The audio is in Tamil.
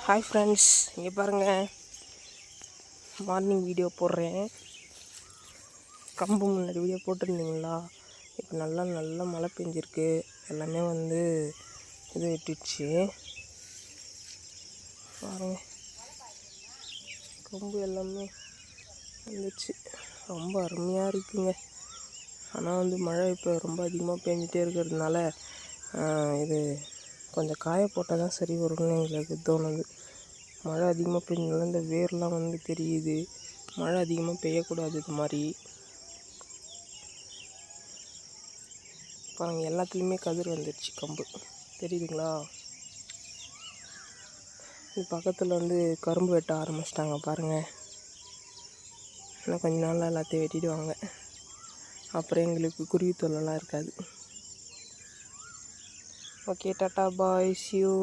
ஹாய் ஃப்ரெண்ட்ஸ், இங்கே பாருங்கள், மார்னிங் வீடியோ போடுறேன். கம்பு முன்னாடி வீடியோ போட்டிருந்தீங்களா? இப்போ நல்லா மழை பெஞ்சிருக்கு. எல்லாமே இது விட்டுடுச்சு பாருங்கள். கம்பு எல்லாமே வந்துச்சு. ரொம்ப அருமையாக இருக்குங்க. ஆனால் மழை இப்போ ரொம்ப அதிகமாக பெஞ்சிட்டே இருக்கிறதுனால இது கொஞ்சம் காய போட்டால் தான் சரி வரும்னு எங்களுக்கு தோணுது. மழை அதிகமாக பெஞ்சதுனால இந்த வேர்லாம் தெரியுது. மழை அதிகமாக பெய்யக்கூடாது. இது மாதிரி பாருங்கள், எல்லாத்துலேயுமே கதிர் வந்துடுச்சு. கம்பு தெரியுதுங்களா? இது பக்கத்தில் கரும்பு வெட்ட ஆரம்பிச்சிட்டாங்க பாருங்கள். இன்னும் கொஞ்ச நாளில் எல்லாத்தையும் வெட்டிடுவாங்க. அப்புறம் எங்களுக்கு குருவி தொல்லைலாம் இருக்காது. Okay, tata bye, see you.